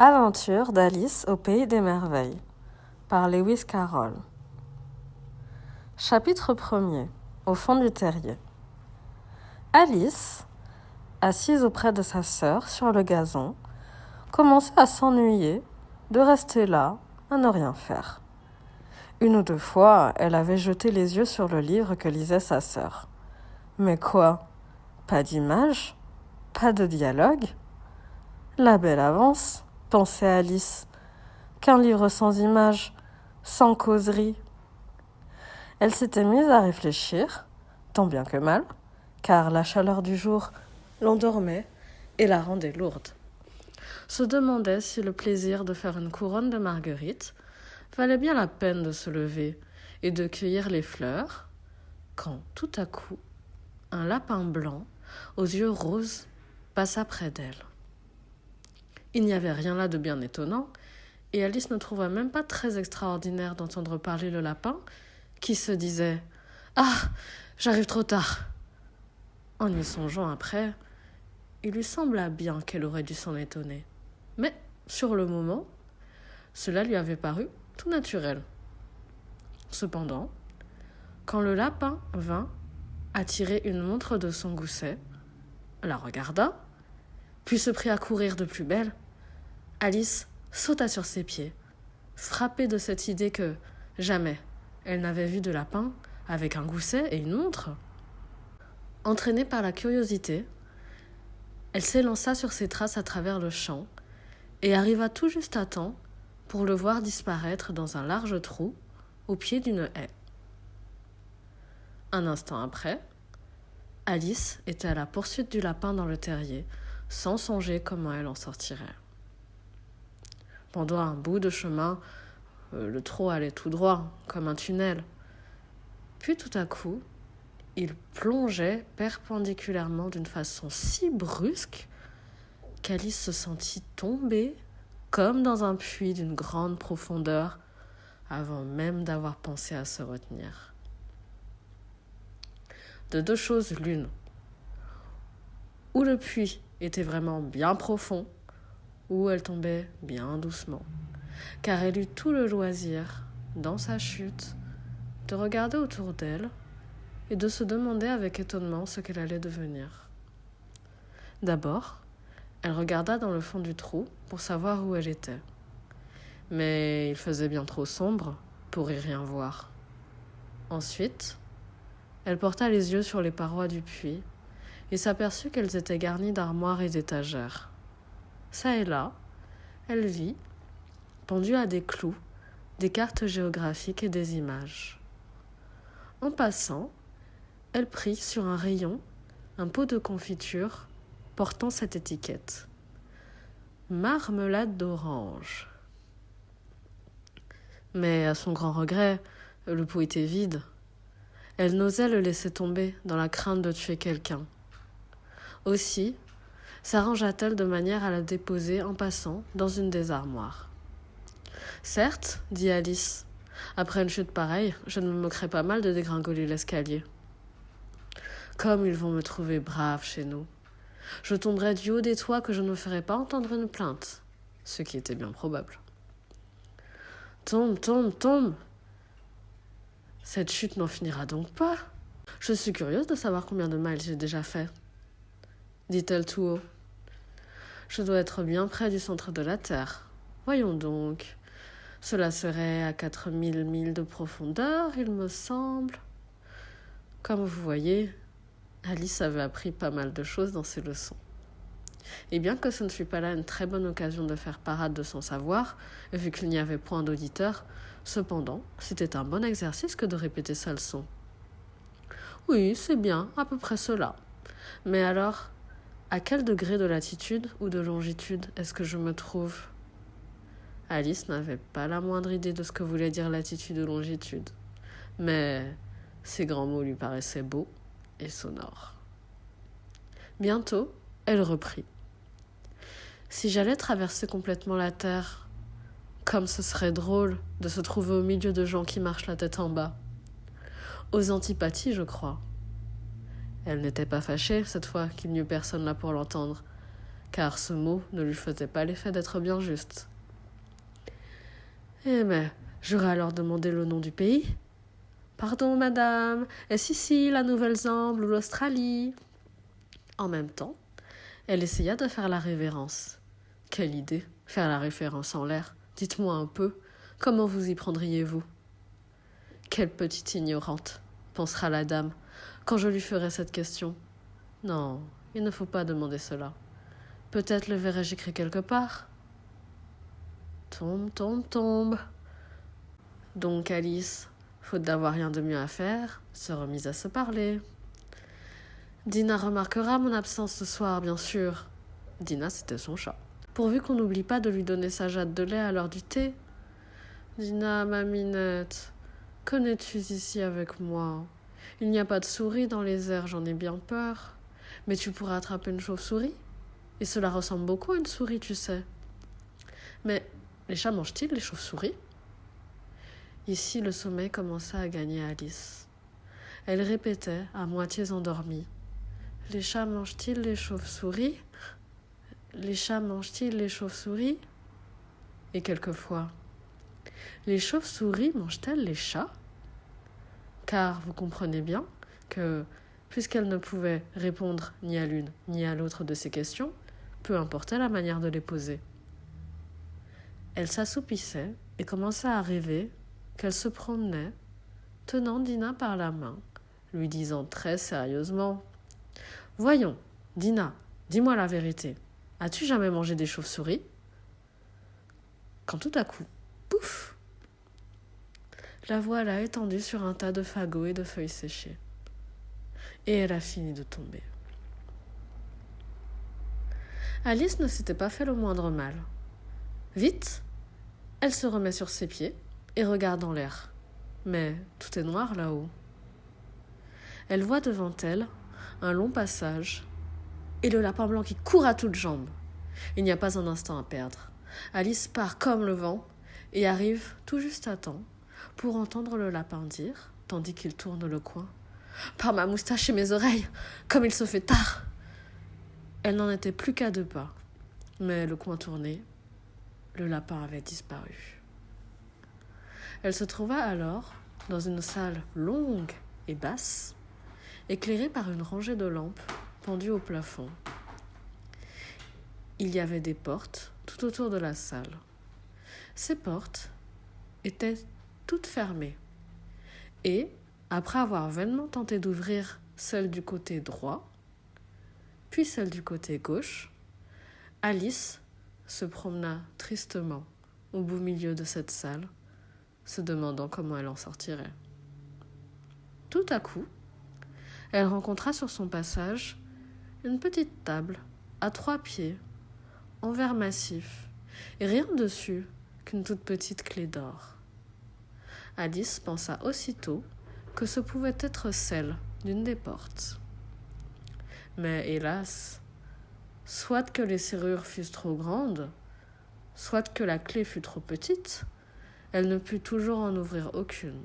Aventure d'Alice au pays des merveilles par Lewis Carroll. Chapitre 1er. Au fond du terrier. Alice, assise auprès de sa sœur sur le gazon, commençait à s'ennuyer de rester là à ne rien faire. Une ou deux fois, elle avait jeté les yeux sur le livre que lisait sa sœur. Mais quoi ? Pas d'image ? Pas de dialogue ? La belle avance, pensait Alice. Qu'un livre sans images, sans causerie. Elle s'était mise à réfléchir, tant bien que mal, car la chaleur du jour l'endormait et la rendait lourde. Se demandait si le plaisir de faire une couronne de marguerites valait bien la peine de se lever et de cueillir les fleurs, quand tout à coup, un lapin blanc, aux yeux roses, passa près d'elle. Il n'y avait rien là de bien étonnant, et Alice ne trouva même pas très extraordinaire d'entendre parler le lapin, qui se disait « Ah, j'arrive trop tard !» En y songeant après, il lui sembla bien qu'elle aurait dû s'en étonner. Mais, sur le moment, cela lui avait paru tout naturel. Cependant, quand le lapin vint à tirer une montre de son gousset, la regarda, puis se prit à courir de plus belle, Alice sauta sur ses pieds, frappée de cette idée que, jamais, elle n'avait vu de lapin avec un gousset et une montre. Entraînée par la curiosité, elle s'élança sur ses traces à travers le champ et arriva tout juste à temps pour le voir disparaître dans un large trou au pied d'une haie. Un instant après, Alice était à la poursuite du lapin dans le terrier, sans songer comment elle en sortirait. Pendant un bout de chemin, le trot allait tout droit, comme un tunnel. Puis tout à coup, il plongeait perpendiculairement d'une façon si brusque qu'Alice se sentit tomber comme dans un puits d'une grande profondeur avant même d'avoir pensé à se retenir. De deux choses l'une. Ou le puits était vraiment bien profond, ou elle tombait bien doucement, car elle eut tout le loisir, dans sa chute, de regarder autour d'elle et de se demander avec étonnement ce qu'elle allait devenir. D'abord, elle regarda dans le fond du trou pour savoir où elle était. Mais il faisait bien trop sombre pour y rien voir. Ensuite, elle porta les yeux sur les parois du puits et s'aperçut qu'elles étaient garnies d'armoires et d'étagères. Ça et là, elle vit, pendues à des clous, des cartes géographiques et des images. En passant, elle prit sur un rayon un pot de confiture portant cette étiquette. Marmelade d'orange. Mais à son grand regret, le pot était vide. Elle n'osait le laisser tomber dans la crainte de tuer quelqu'un. Aussi, s'arrangea-t-elle de manière à la déposer en passant dans une des armoires. « Certes, dit Alice, après une chute pareille, je ne me moquerai pas mal de dégringoler l'escalier. Comme ils vont me trouver brave chez nous. Je tomberai du haut des toits que je ne me ferai pas entendre une plainte, ce qui était bien probable. Tombe, tombe, tombe. Cette chute n'en finira donc pas. Je suis curieuse de savoir combien de mal j'ai déjà fait, dit-elle tout haut. Je dois être bien près du centre de la Terre. Voyons donc. Cela serait à 4000 milles de profondeur, il me semble. Comme vous voyez, Alice avait appris pas mal de choses dans ses leçons. Et bien que ce ne fût pas là une très bonne occasion de faire parade de son savoir, vu qu'il n'y avait point d'auditeurs, cependant, c'était un bon exercice que de répéter sa leçon. Oui, c'est bien, à peu près cela. Mais alors, à quel degré de latitude ou de longitude est-ce que je me trouve ? Alice n'avait pas la moindre idée de ce que voulait dire latitude ou longitude, mais ces grands mots lui paraissaient beaux et sonores. Bientôt, elle reprit. Si j'allais traverser complètement la terre, comme ce serait drôle de se trouver au milieu de gens qui marchent la tête en bas. Aux antipathies, je crois. Elle n'était pas fâchée, cette fois, qu'il n'y eût personne là pour l'entendre, car ce mot ne lui faisait pas l'effet d'être bien juste. « Eh mais, j'aurais alors demandé le nom du pays ? » ?»« Pardon, madame, est-ce ici la Nouvelle-Zélande ou l'Australie ?» En même temps, elle essaya de faire la révérence. Quelle idée, faire la référence en l'air. Dites-moi un peu, comment vous y prendriez-vous ? Quelle petite ignorante, pensera la dame, quand je lui ferai cette question. Non, il ne faut pas demander cela. Peut-être le verrai-je écrit quelque part. Tombe, tombe, tombe. Donc Alice, faute d'avoir rien de mieux à faire, se remise à se parler. Dina remarquera mon absence ce soir, bien sûr. Dina, c'était son chat. Pourvu qu'on n'oublie pas de lui donner sa jatte de lait à l'heure du thé. Dina, ma minette, connais-tu ici avec moi ? Il n'y a pas de souris dans les airs, j'en ai bien peur. Mais tu pourrais attraper une chauve-souris ? Et cela ressemble beaucoup à une souris, tu sais. Mais les chats mangent-ils les chauves-souris ? Ici, le sommeil commença à gagner Alice. Elle répétait, à moitié endormie. Les chats mangent-ils les chauves-souris ? Les chats mangent-ils les chauves-souris ? Et quelquefois, les chauves-souris mangent-elles les chats ? Car vous comprenez bien que, puisqu'elle ne pouvait répondre ni à l'une ni à l'autre de ces questions, peu importait la manière de les poser. Elle s'assoupissait et commença à rêver qu'elle se promenait, tenant Dina par la main, lui disant très sérieusement « Voyons, Dina, dis-moi la vérité. As-tu jamais mangé des chauves-souris ?» Quand tout à coup, pouf, la voilà étendue sur un tas de fagots et de feuilles séchées. Et elle a fini de tomber. Alice ne s'était pas fait le moindre mal. Vite, elle se remet sur ses pieds et regarde en l'air. Mais tout est noir là-haut. Elle voit devant elle un long passage et le lapin blanc qui court à toutes jambes. Il n'y a pas un instant à perdre. Alice part comme le vent et arrive tout juste à temps pour entendre le lapin dire, tandis qu'il tourne le coin, « Par ma moustache et mes oreilles, comme il se fait tard !» Elle n'en était plus qu'à 2 pas, mais le coin tourné, le lapin avait disparu. Elle se trouva alors dans une salle longue et basse, éclairée par une rangée de lampes pendues au plafond. Il y avait des portes tout autour de la salle. Ces portes étaient toutes fermées. Et, après avoir vainement tenté d'ouvrir celle du côté droit, puis celle du côté gauche, Alice se promena tristement au beau milieu de cette salle, se demandant comment elle en sortirait. Tout à coup, elle rencontra sur son passage une petite table à 3 pieds, en verre massif, et rien dessus qu'une toute petite clé d'or. Alice pensa aussitôt que ce pouvait être celle d'une des portes. Mais hélas, soit que les serrures fussent trop grandes, soit que la clé fût trop petite, elle ne put toujours en ouvrir aucune.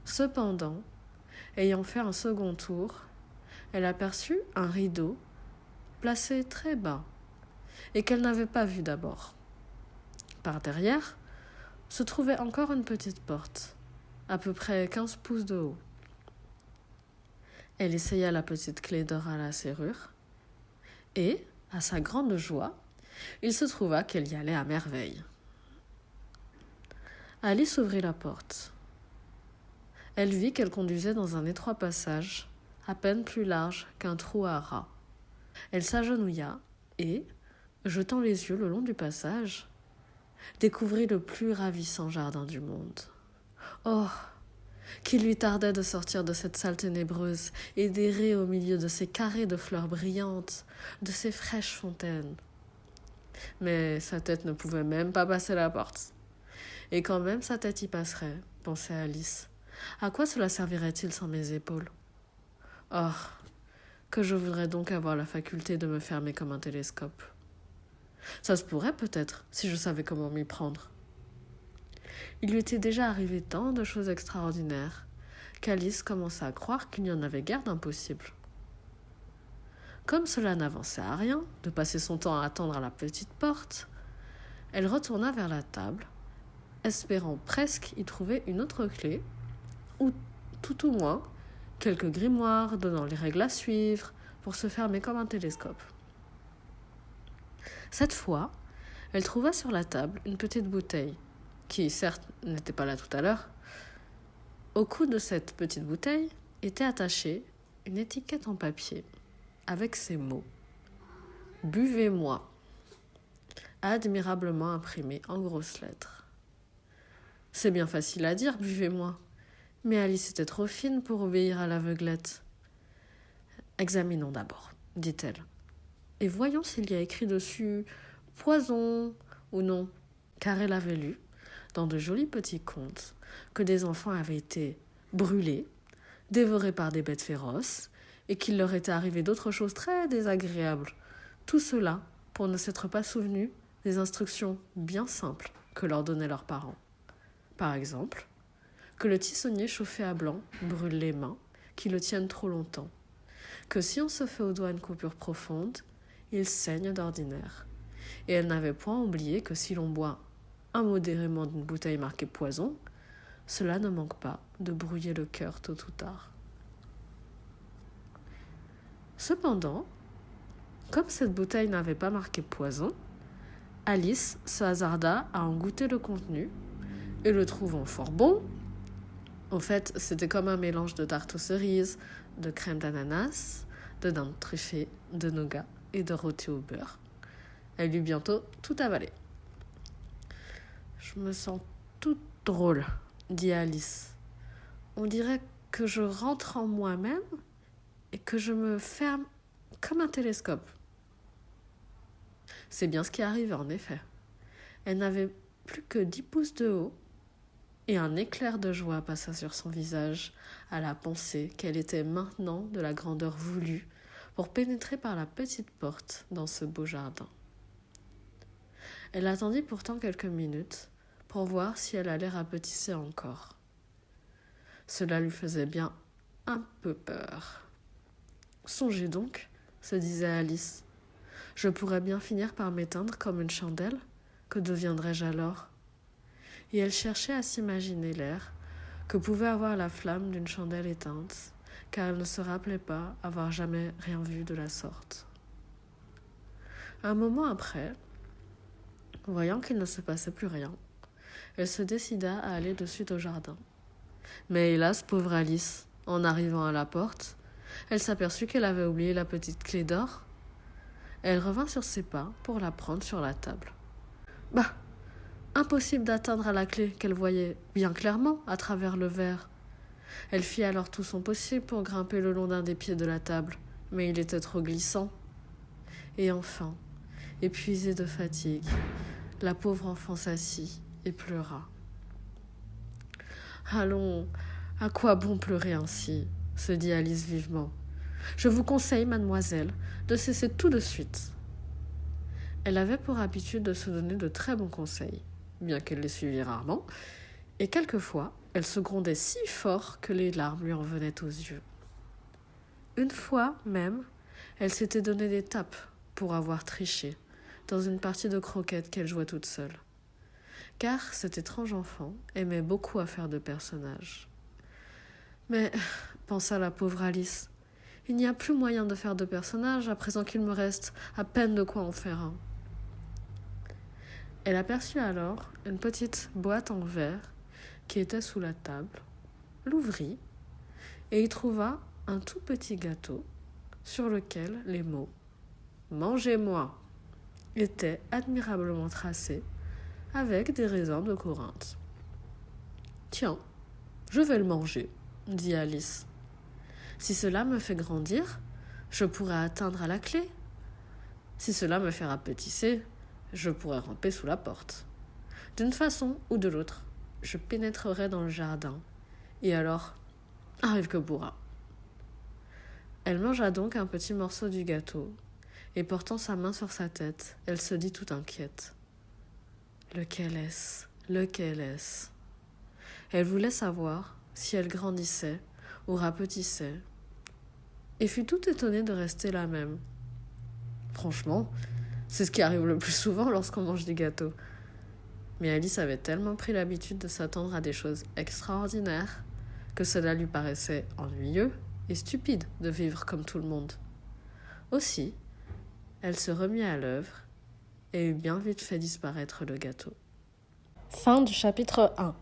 Cependant, ayant fait un second tour, elle aperçut un rideau placé très bas et qu'elle n'avait pas vu d'abord. Par derrière se trouvait encore une petite porte, à peu près 15 pouces de haut. Elle essaya la petite clé d'or à la serrure et, à sa grande joie, il se trouva qu'elle y allait à merveille. Alice ouvrit la porte. Elle vit qu'elle conduisait dans un étroit passage, à peine plus large qu'un trou à rats. Elle s'agenouilla et, jetant les yeux le long du passage, découvrit le plus ravissant jardin du monde. Oh, qu'il lui tardait de sortir de cette salle ténébreuse et d'errer au milieu de ces carrés de fleurs brillantes, de ces fraîches fontaines. Mais sa tête ne pouvait même pas passer la porte. Et quand même sa tête y passerait, pensait Alice. À quoi cela servirait-il sans mes épaules ? Oh, que je voudrais donc avoir la faculté de me fermer comme un télescope. Ça se pourrait peut-être, si je savais comment m'y prendre. Il lui était déjà arrivé tant de choses extraordinaires qu'Alice commença à croire qu'il n'y en avait guère d'impossible. Comme cela n'avançait à rien, de passer son temps à attendre à la petite porte, elle retourna vers la table, espérant presque y trouver une autre clé, ou tout au moins quelques grimoires donnant les règles à suivre pour se fermer comme un télescope. Cette fois, elle trouva sur la table une petite bouteille, qui certes n'était pas là tout à l'heure. Au cou de cette petite bouteille était attachée une étiquette en papier avec ces mots « Buvez-moi » admirablement imprimés en grosses lettres. C'est bien facile à dire « Buvez-moi », mais Alice était trop fine pour obéir à l'aveuglette. « Examinons d'abord », dit-elle, et voyons s'il y a écrit dessus « poison » ou non, car elle avait lu, dans de jolis petits contes, que des enfants avaient été brûlés, dévorés par des bêtes féroces, et qu'il leur était arrivé d'autres choses très désagréables. Tout cela pour ne s'être pas souvenu des instructions bien simples que leur donnaient leurs parents. Par exemple, que le tissonnier chauffé à blanc brûle les mains, qui le tiennent trop longtemps, que si on se fait au doigt une coupure profonde, il saigne d'ordinaire. Et elle n'avait point oublié que si l'on boit immodérément d'une bouteille marquée poison, cela ne manque pas de brouiller le cœur tôt ou tard. Cependant, comme cette bouteille n'avait pas marqué poison, Alice se hasarda à en goûter le contenu et le trouvant fort bon. En fait, c'était comme un mélange de tarte aux cerises, de crème d'ananas, de dinde truffée, de nougat et de rôti au beurre. Elle eut bientôt tout avalé. « Je me sens toute drôle, » dit Alice. « On dirait que je rentre en moi-même et que je me ferme comme un télescope. » C'est bien ce qui arrivait en effet. Elle n'avait plus que 10 pouces de haut et un éclair de joie passa sur son visage à la pensée qu'elle était maintenant de la grandeur voulue pour pénétrer par la petite porte dans ce beau jardin. Elle attendit pourtant quelques minutes pour voir si elle allait rapetisser encore. Cela lui faisait bien un peu peur. « Songez donc, » se disait Alice, « je pourrais bien finir par m'éteindre comme une chandelle. Que deviendrais-je alors ?» Et elle cherchait à s'imaginer l'air que pouvait avoir la flamme d'une chandelle éteinte, car elle ne se rappelait pas avoir jamais rien vu de la sorte. Un moment après, voyant qu'il ne se passait plus rien, elle se décida à aller de suite au jardin. Mais hélas, pauvre Alice, en arrivant à la porte, elle s'aperçut qu'elle avait oublié la petite clé d'or. Elle revint sur ses pas pour la prendre sur la table. Bah, impossible d'atteindre à la clé qu'elle voyait bien clairement à travers le verre. Elle fit alors tout son possible pour grimper le long d'un des pieds de la table, mais il était trop glissant. Et enfin, épuisée de fatigue, la pauvre enfant s'assit et pleura. « Allons, à quoi bon pleurer ainsi ?» se dit Alice vivement. « Je vous conseille, mademoiselle, de cesser tout de suite. » Elle avait pour habitude de se donner de très bons conseils, bien qu'elle les suivît rarement, et quelquefois, elle se grondait si fort que les larmes lui en venaient aux yeux. Une fois même, elle s'était donné des tapes pour avoir triché dans une partie de croquettes qu'elle jouait toute seule. Car cet étrange enfant aimait beaucoup à faire de personnages. Mais, pensa la pauvre Alice, il n'y a plus moyen de faire de personnages à présent qu'il me reste à peine de quoi en faire un. Elle aperçut alors une petite boîte en verre qui était sous la table, l'ouvrit et y trouva un tout petit gâteau sur lequel les mots « Mangez-moi » étaient admirablement tracés avec des raisins de Corinthe. « Tiens, je vais le manger, » dit Alice. « Si cela me fait grandir, je pourrai atteindre à la clé. Si cela me fait rapetisser, je pourrai ramper sous la porte. D'une façon ou de l'autre, je pénétrerai dans le jardin. Et alors, arrive que pourra. » Elle mangea donc un petit morceau du gâteau, et portant sa main sur sa tête, elle se dit tout inquiète. Lequel est-ce ? Lequel est-ce ? Elle voulait savoir si elle grandissait ou rapetissait, et fut tout étonnée de rester la même, Franchement, c'est ce qui arrive le plus souvent lorsqu'on mange des gâteaux. Mais Alice avait tellement pris l'habitude de s'attendre à des choses extraordinaires que cela lui paraissait ennuyeux et stupide de vivre comme tout le monde. Aussi, elle se remit à l'œuvre et eut bien vite fait disparaître le gâteau. Fin du chapitre 1.